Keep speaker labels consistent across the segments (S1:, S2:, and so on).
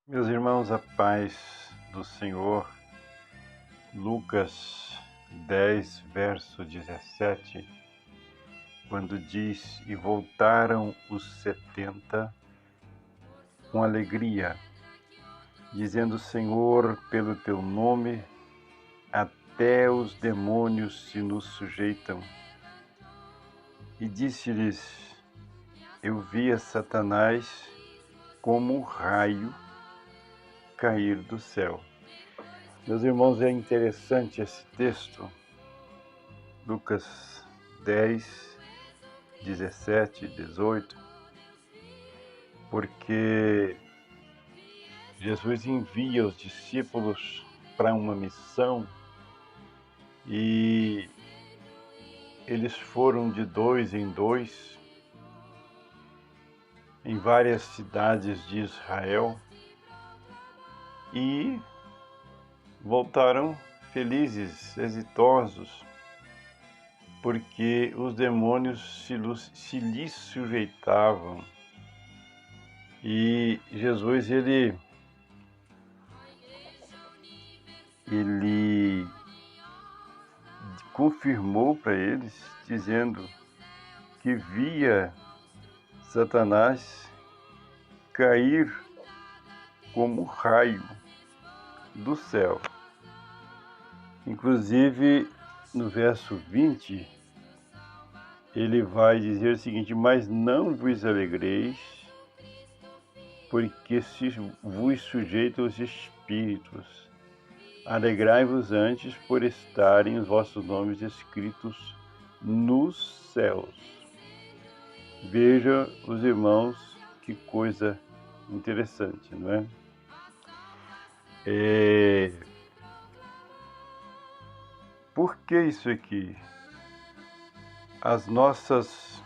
S1: Meus irmãos, a paz do Senhor. Lucas 10, verso 17, quando diz: E voltaram os 70 com alegria, dizendo: Senhor, pelo teu nome, até os demônios se nos sujeitam. E disse-lhes: Eu via Satanás como um raio cair do céu. Meus irmãos, é interessante esse texto, Lucas 10, 17, 18, porque Jesus envia os discípulos para uma missão e eles foram de 2 em 2 em várias cidades de Israel e voltaram felizes, exitosos, porque os demônios se lhes sujeitavam. E Jesus, ele confirmou para eles, dizendo que via Satanás cair como raio do céu. Inclusive, no verso 20, ele vai dizer o seguinte: Mas não vos alegreis, porque se vos sujeitam os espíritos. Alegrai-vos antes por estarem os vossos nomes escritos nos céus. Veja, os irmãos, que coisa interessante, não é? Por que isso aqui? As nossas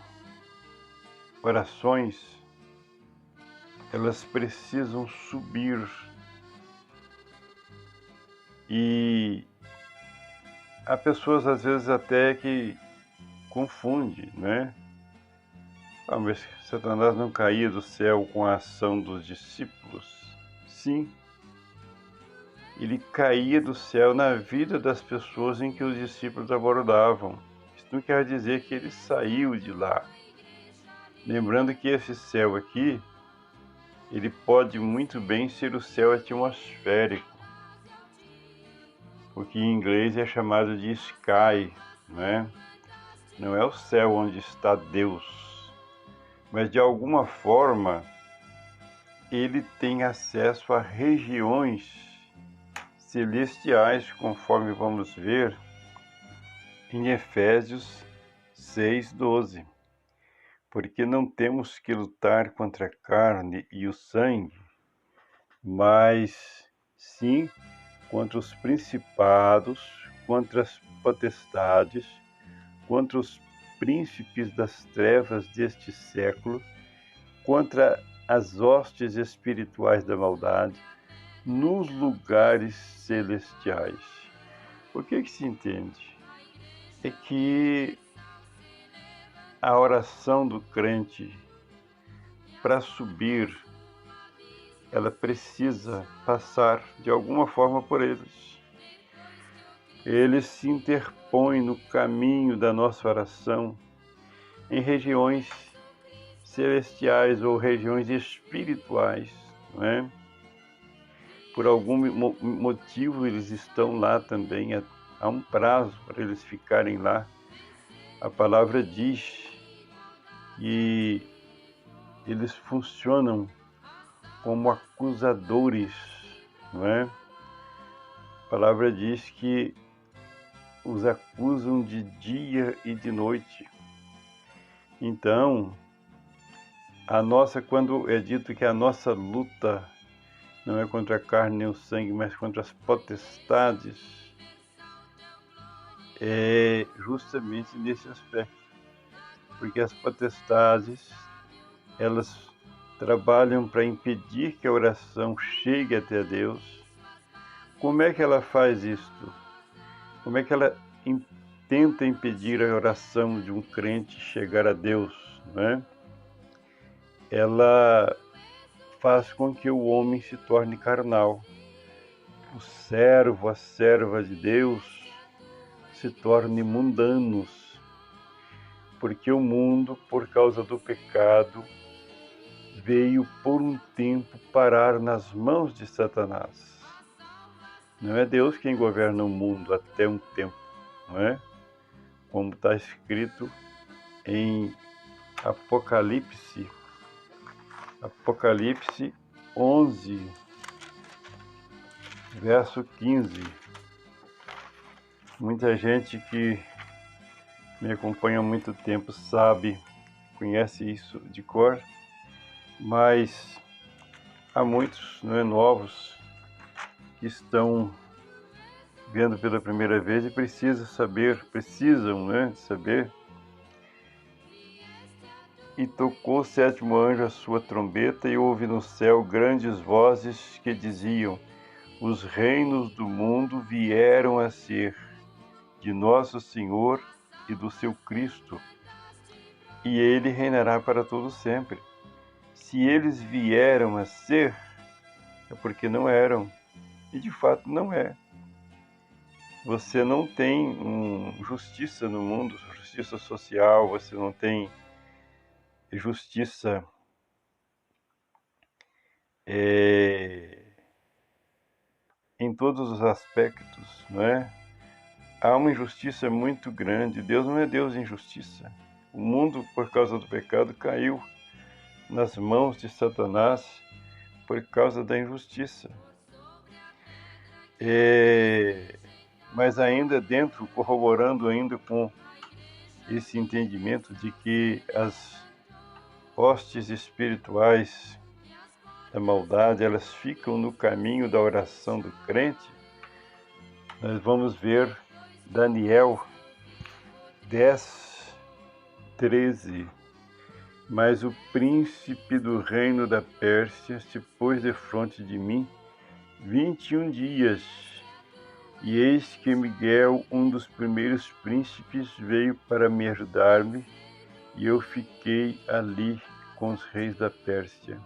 S1: orações, elas precisam subir. E há pessoas, às vezes, até que confundem, né? Mas Satanás não caía do céu com a ação dos discípulos? Sim, ele caía do céu na vida das pessoas em que os discípulos abordavam. Isso não quer dizer que ele saiu de lá. Lembrando que esse céu aqui, ele pode muito bem ser o céu atmosférico, o que em inglês é chamado de sky, né? Não é o céu onde está Deus, mas de alguma forma ele tem acesso a regiões celestiais, conforme vamos ver em Efésios 6:12. Porque não temos que lutar contra a carne e o sangue, mas sim contra os principados, contra as potestades, contra os príncipes das trevas deste século, contra as hostes espirituais da maldade nos lugares celestiais. O que se entende? É que a oração do crente, para subir, ela precisa passar de alguma forma por eles. Eles se interpõem no caminho da nossa oração em regiões celestiais ou regiões espirituais, não é? Por algum motivo eles estão lá também, há um prazo para eles ficarem lá. A palavra diz que eles funcionam como acusadores, não é? A palavra diz que os acusam de dia e de noite. Então, quando é dito que a nossa luta não é contra a carne nem o sangue, mas contra as potestades, é justamente nesse aspecto. Porque as potestades, elas trabalham para impedir que a oração chegue até Deus. Como é que ela faz isto? Como é que ela tenta impedir a oração de um crente chegar a Deus, não é? Ela faz com que o homem se torne carnal. O servo, a serva de Deus se torne mundanos, porque o mundo, por causa do pecado, veio por um tempo parar nas mãos de Satanás. Não é Deus quem governa o mundo até um tempo, não é? Como está escrito em Apocalipse 11, verso 15. Muita gente que me acompanha há muito tempo sabe, conhece isso de cor, mas há muitos, não é, novos que estão vendo pela primeira vez e precisam, né, saber. E tocou o sétimo anjo a sua trombeta, e houve no céu grandes vozes que diziam: os reinos do mundo vieram a ser de nosso Senhor e do seu Cristo, e ele reinará para todo sempre. Se eles vieram a ser, é porque não eram, e de fato não é. Você não tem justiça no mundo, justiça social, você não tem justiça em todos os aspectos, não é? Há uma injustiça muito grande. Deus não é Deus de injustiça. O mundo, por causa do pecado, caiu nas mãos de Satanás por causa da injustiça. Mas ainda dentro, corroborando ainda com esse entendimento de que as hostes espirituais da maldade, elas ficam no caminho da oração do crente, nós vamos ver Daniel 10, 13. Mas o príncipe do reino da Pérsia se pôs defronte de mim 21 dias, e eis que Miguel, um dos primeiros príncipes, veio para me ajudar-me, e eu fiquei ali com os reis da Pérsia.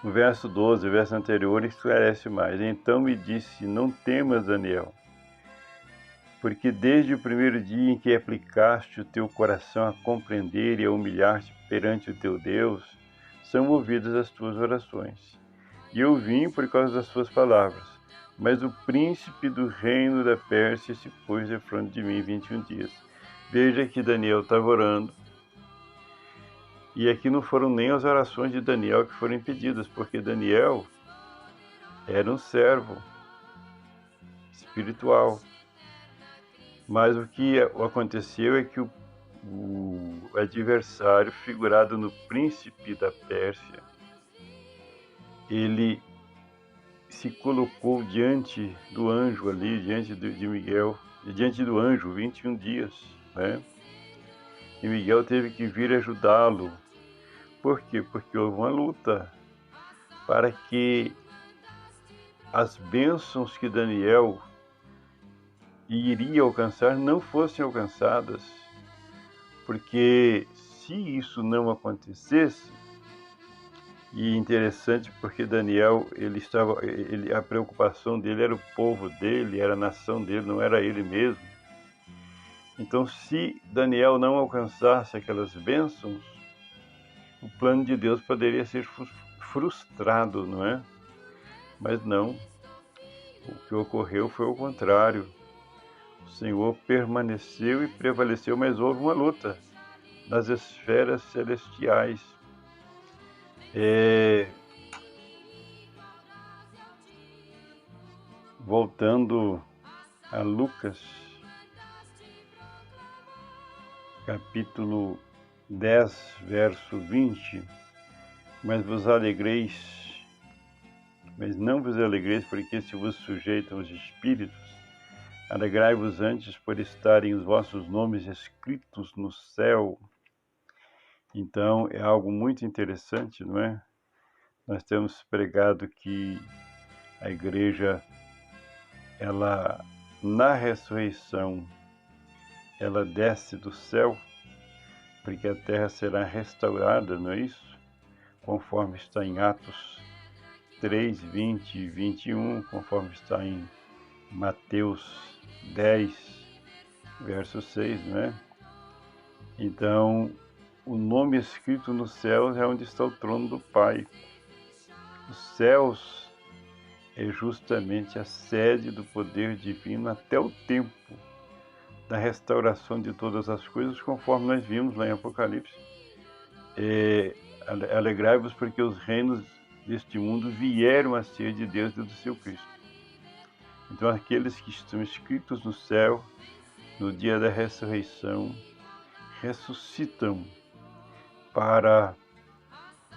S1: O verso 12, o verso anterior, esclarece mais. Então me disse: não temas, Daniel, porque desde o primeiro dia em que aplicaste o teu coração a compreender e a humilhar-te perante o teu Deus, são ouvidas as tuas orações. E eu vim por causa das tuas palavras. Mas o príncipe do reino da Pérsia se pôs defronte de mim 21 dias. Veja que Daniel estava orando. E aqui não foram nem as orações de Daniel que foram impedidas, porque Daniel era um servo espiritual. Mas o que aconteceu é que o adversário, figurado no príncipe da Pérsia, ele se colocou diante do anjo ali, diante de Miguel, e diante do anjo 21 dias, né? E Miguel teve que vir ajudá-lo. Por quê? Porque houve uma luta para que as bênçãos que Daniel iria alcançar não fossem alcançadas. Porque se isso não acontecesse, e interessante porque Daniel, a preocupação dele era o povo dele, era a nação dele, não era ele mesmo. Então, se Daniel não alcançasse aquelas bênçãos, o plano de Deus poderia ser frustrado, não é? Mas não. O que ocorreu foi o contrário. O Senhor permaneceu e prevaleceu, mas houve uma luta nas esferas celestiais. Voltando a Lucas, capítulo 10, verso 20, mas não vos alegreis, porque se vos sujeitam os espíritos, alegrai-vos antes por estarem os vossos nomes escritos no céu. Então, é algo muito interessante, não é? Nós temos pregado que a igreja, ela, na ressurreição, ela desce do céu porque a terra será restaurada, não é isso? Conforme está em Atos 3, 20 e 21, conforme está em Mateus 10, verso 6, né? Então, o nome escrito nos céus é onde está o trono do Pai. Os céus é justamente a sede do poder divino até o tempo da restauração de todas as coisas, conforme nós vimos lá em Apocalipse. Alegrai-vos porque os reinos deste mundo vieram a ser de Deus e do seu Cristo. Então, aqueles que estão escritos no céu, no dia da ressurreição, ressuscitam para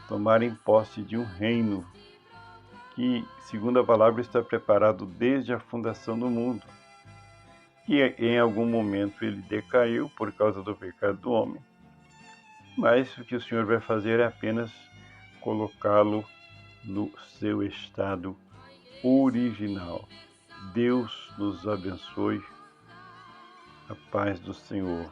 S1: tomarem posse de um reino que, segundo a palavra, está preparado desde a fundação do mundo. E em algum momento ele decaiu por causa do pecado do homem, mas o que o Senhor vai fazer é apenas colocá-lo no seu estado original. Deus nos abençoe. A paz do Senhor.